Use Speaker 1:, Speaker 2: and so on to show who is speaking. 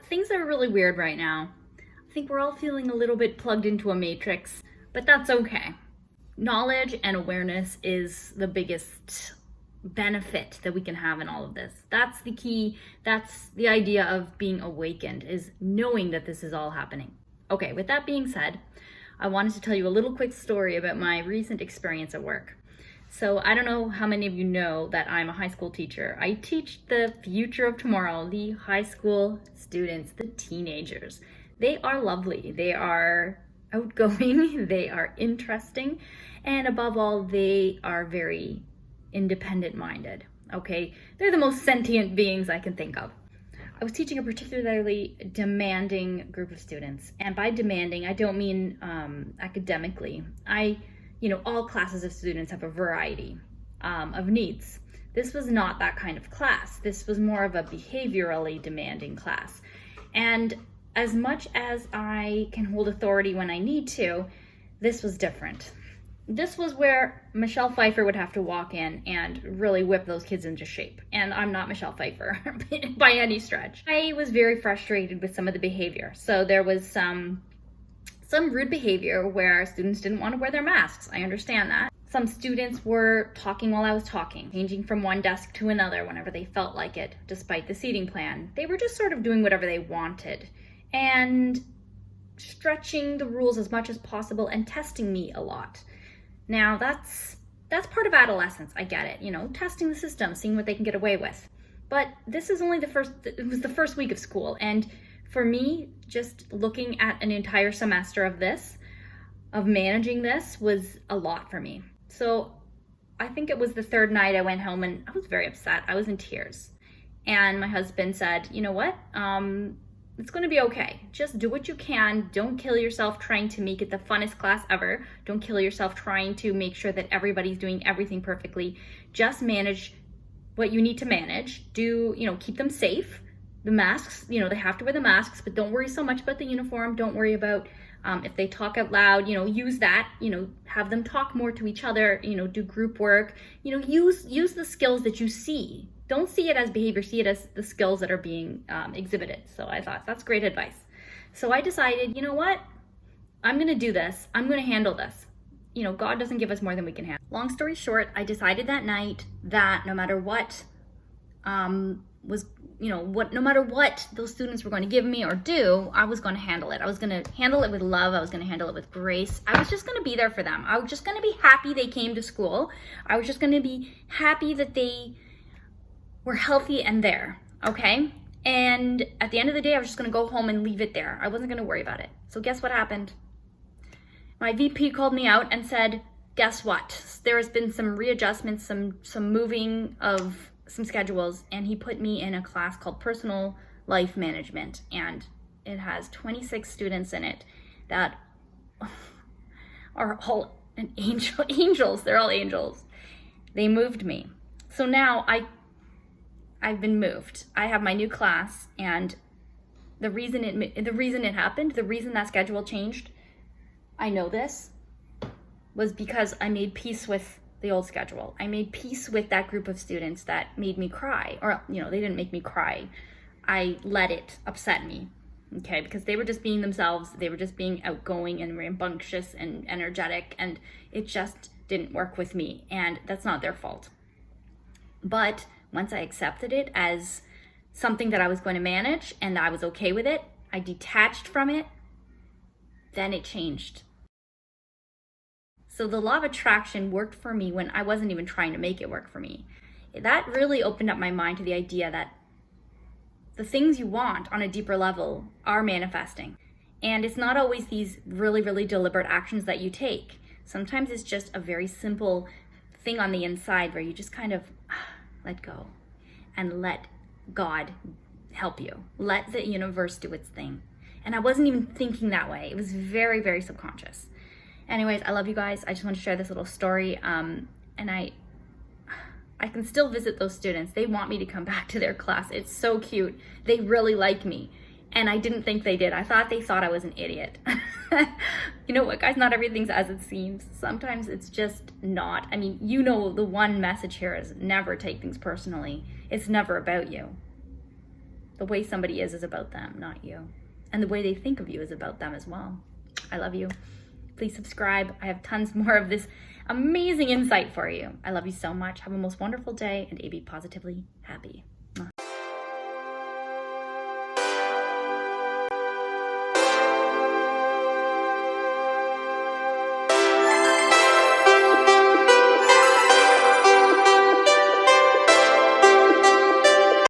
Speaker 1: Things are really weird right now. I think we're all feeling a little bit plugged into a matrix, but that's okay. Knowledge and awareness is the biggest benefit that we can have in all of this. That's the key. That's the idea of being awakened, is knowing that this is all happening. Okay, with that being said, I wanted to tell you a little quick story about my recent experience at work. So I don't know how many of you know that I'm a high school teacher. I teach the future of tomorrow, the high school students, the teenagers. They are lovely. They are outgoing. They are interesting. And above all, they are very independent minded. Okay. They're the most sentient beings I can think of. I was teaching a particularly demanding group of students. And by demanding, I don't mean academically. All classes of students have a variety of needs. This was not that kind of class. This was more of a behaviorally demanding class. And as much as I can hold authority when I need to, this was different. This was where Michelle Pfeiffer would have to walk in and really whip those kids into shape. And I'm not Michelle Pfeiffer by any stretch. I was very frustrated with some of the behavior. So there was some rude behavior where students didn't want to wear their masks. I understand that. Some students were talking while I was talking, changing from one desk to another whenever they felt like it, despite the seating plan. They were just sort of doing whatever they wanted and stretching the rules as much as possible and testing me a lot. Now that's part of adolescence. I get it, testing the system, seeing what they can get away with. But this is only it was the first week of school, and for me, just looking at an entire semester of managing this was a lot for me. So I think it was the third night I went home and I was very upset. I was in tears. And my husband said, you know what? It's going to be okay. Just do what you can. Don't kill yourself trying to make it the funnest class ever. Don't kill yourself trying to make sure that everybody's doing everything perfectly. Just manage what you need to manage. Keep them safe. The masks, they have to wear the masks, but don't worry so much about the uniform. Don't worry about if they talk out loud, use that, have them talk more to each other, do group work, use the skills that you see. Don't see it as behavior, see it as the skills that are being exhibited. So I thought that's great advice. So I decided, you know what? I'm going to do this. I'm going to handle this. God doesn't give us more than we can handle. Long story short, I decided that night that no matter what no matter what those students were going to give me or do, I was going to handle it. I was going to handle it with love. I was going to handle it with grace. I was just going to be there for them. I was just going to be happy they came to school. I was just going to be happy that they were healthy and there, okay? And at the end of the day, I was just going to go home and leave it there. I wasn't going to worry about it. So guess what happened? My VP called me out and said, guess what? There has been some readjustments, some moving of some schedules, and he put me in a class called Personal Life Management, and it has 26 students in it that are all angels. They're all angels. They moved me. So now I've been moved. I have my new class, and the reason it happened, the reason that schedule changed, I know this, was because I made peace with the old schedule. I made peace with that group of students that made me cry, or they didn't make me cry. I let it upset me, okay, because they were just being themselves. They were just being outgoing and rambunctious and energetic, and it just didn't work with me, and that's not their fault. But once I accepted it as something that I was going to manage and I was okay with it, I detached from it, then it changed. So the law of attraction worked for me when I wasn't even trying to make it work for me. That really opened up my mind to the idea that the things you want on a deeper level are manifesting. And it's not always these really, really deliberate actions that you take. Sometimes it's just a very simple thing on the inside where you just kind of let go and let God help you. Let the universe do its thing. And I wasn't even thinking that way. It was very, very subconscious. Anyways, I love you guys. I just want to share this little story. And I can still visit those students. They want me to come back to their class. It's so cute. They really like me. And I didn't think they did. I thought they thought I was an idiot. You know what, guys? Not everything's as it seems. Sometimes it's just not. I mean, the one message here is never take things personally. It's never about you. The way somebody is about them, not you. And the way they think of you is about them as well. I love you. Please subscribe. I have tons more of this amazing insight for you. I love you so much. Have a most wonderful day and be positively happy.